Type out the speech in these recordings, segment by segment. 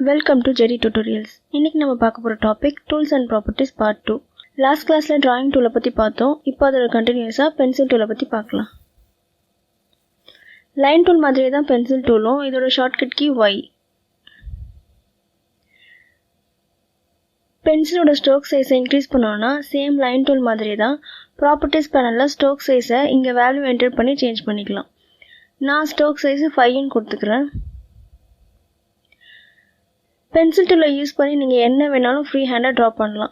Welcome to Jerry Tutorials. இன்னைக்கு நம்ம பார்க்க போற topic Tools and Properties Part 2. Last classல drawing tool பத்தி பார்த்தோம். இப்போ அதோட கண்டினியூஸா pencil tool பத்தி பார்க்கலாம். Line tool மாதிரியே தான் pencil toolம். இதோட shortcut key Y. பென்சிலோட stroke size increase பண்ணோம்னா same line tool மாதிரியே தான் Properties panelல stroke size இங்க value enter பண்ணி change பண்ணிக்கலாம். நான் stroke size 5 ன்னு கொடுத்துக்கிறேன். பென்சில் டூலை யூஸ் பண்ணி நீங்கள் என்ன வேணாலும் ஃப்ரீ ஹேண்டாக ட்ரா பண்ணலாம்.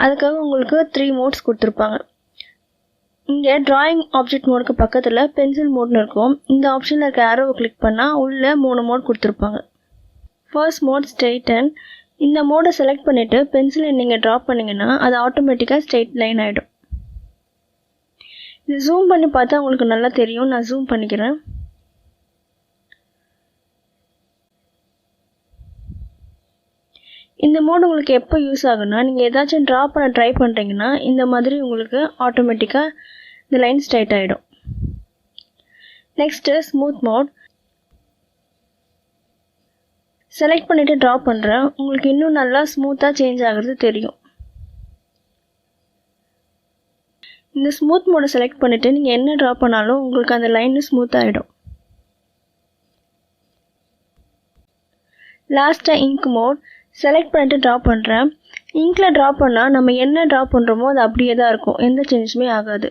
அதுக்காக உங்களுக்கு 3 மோட்ஸ் கொடுத்துருப்பாங்க. இங்கே டிராயிங் ஆப்ஜெக்ட் மோடுக்கு பக்கத்தில் பென்சில் மோட்னு இருக்கும். இந்த ஆப்ஷனில் இருக்க ஆரோவை கிளிக் பண்ணால் உள்ளே 3 மோட் கொடுத்துருப்பாங்க. First mode straighten. இந்த மோடை செலக்ட் பண்ணிவிட்டு பென்சிலை நீங்கள் ட்ரா பண்ணிங்கன்னா அது ஆட்டோமேட்டிக்காக ஸ்ட்ரெயிட் லைன் ஆகிடும். இது ஜூம் பண்ணி பார்த்தா உங்களுக்கு நல்லா தெரியும். நான் ஜூம் பண்ணிக்கிறேன். இந்த மோட் உங்களுக்கு எப்போ யூஸ் ஆகும்னா நீங்கள் ஏதாச்சும் ட்ரா பண்ண ட்ரை பண்ணுறீங்கன்னா இந்த மாதிரி உங்களுக்கு ஆட்டோமேட்டிக்காக இந்த லைன் ஸ்ட்ரைட் ஆகிடும். Next smooth mode. செலக்ட் பண்ணிவிட்டு ட்ரா பண்ணுறேன். உங்களுக்கு இன்னும் நல்லா ஸ்மூத்தாக சேஞ்ச் ஆகிறது தெரியும். இந்த ஸ்மூத் மோடை செலக்ட் பண்ணிவிட்டு நீங்கள் என்ன ட்ரா பண்ணாலும் உங்களுக்கு அந்த லைன் ஸ்மூத் ஆகிடும். லாஸ்ட்டாக இங்க் மோட். செலக்ட் பண்ணிட்டு ட்ரா பண்ணுறேன். இங்கில் ட்ரா பண்ணால் நம்ம என்ன ட்ரா பண்ணுறோமோ அது அப்படியே தான் இருக்கும். எந்த சேஞ்சுமே ஆகாது.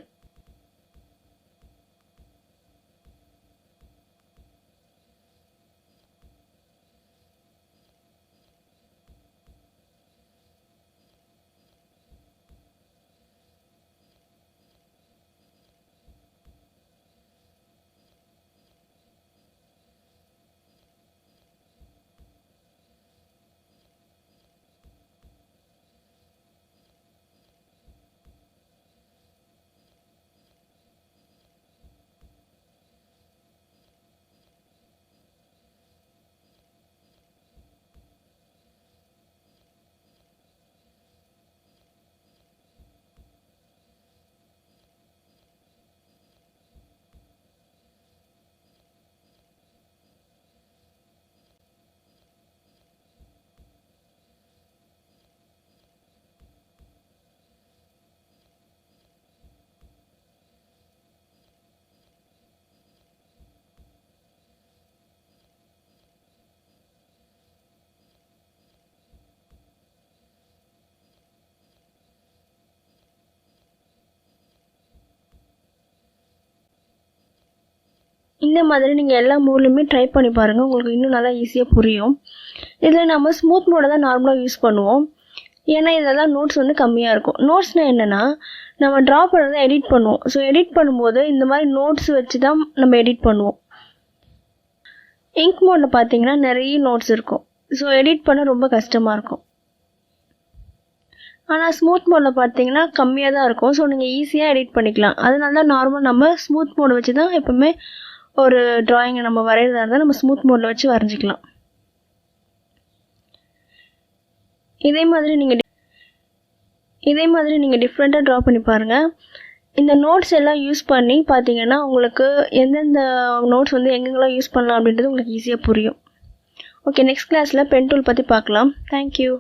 இந்த மாதிரி நீங்கள் எல்லா மோட்லையுமே ட்ரை பண்ணி பாருங்கள். உங்களுக்கு இன்னும் நல்லா ஈஸியாக புரியும். இதில் நம்ம ஸ்மூத் மோடை தான் நார்மலாக யூஸ் பண்ணுவோம். ஏன்னா இதெல்லாம் நோட்ஸ் கம்மியாக இருக்கும். நோட்ஸ்னால் என்னென்னா நம்ம ட்ரா பண்ணுறதை எடிட் பண்ணுவோம். ஸோ எடிட் பண்ணும்போது இந்த மாதிரி நோட்ஸ் வச்சு தான் நம்ம எடிட் பண்ணுவோம். இங்க் மோடில் பார்த்தீங்கன்னா நிறைய நோட்ஸ் இருக்கும். ஸோ எடிட் பண்ண ரொம்ப கஷ்டமாக இருக்கும். ஆனால் ஸ்மூத் மோடில் பார்த்தீங்கன்னா கம்மியாக தான் இருக்கும். ஸோ நீங்கள் ஈஸியாக எடிட் பண்ணிக்கலாம். அதனால தான் நார்மலாக நம்ம ஸ்மூத் மோடை வச்சு தான் எப்போவுமே ஒரு டிராயிங்கை நம்ம வரைகிறதா இருந்தால் நம்ம ஸ்மூத் மோடில் வச்சு வரைஞ்சிக்கலாம். இதே மாதிரி நீங்கள் டிஃப்ரெண்ட்டாக ட்ரா பண்ணி பாருங்கள். இந்த நோட்ஸ் எல்லாம் யூஸ் பண்ணி பார்த்தீங்கன்னா உங்களுக்கு எந்தெந்த நோட்ஸ் எங்கெங்கெல்லாம் யூஸ் பண்ணலாம் அப்படின்றது உங்களுக்கு ஈஸியாக புரியும். ஓகே, நெக்ஸ்ட் கிளாஸில் பென் டூல் பற்றி பார்க்கலாம். தேங்க்யூ.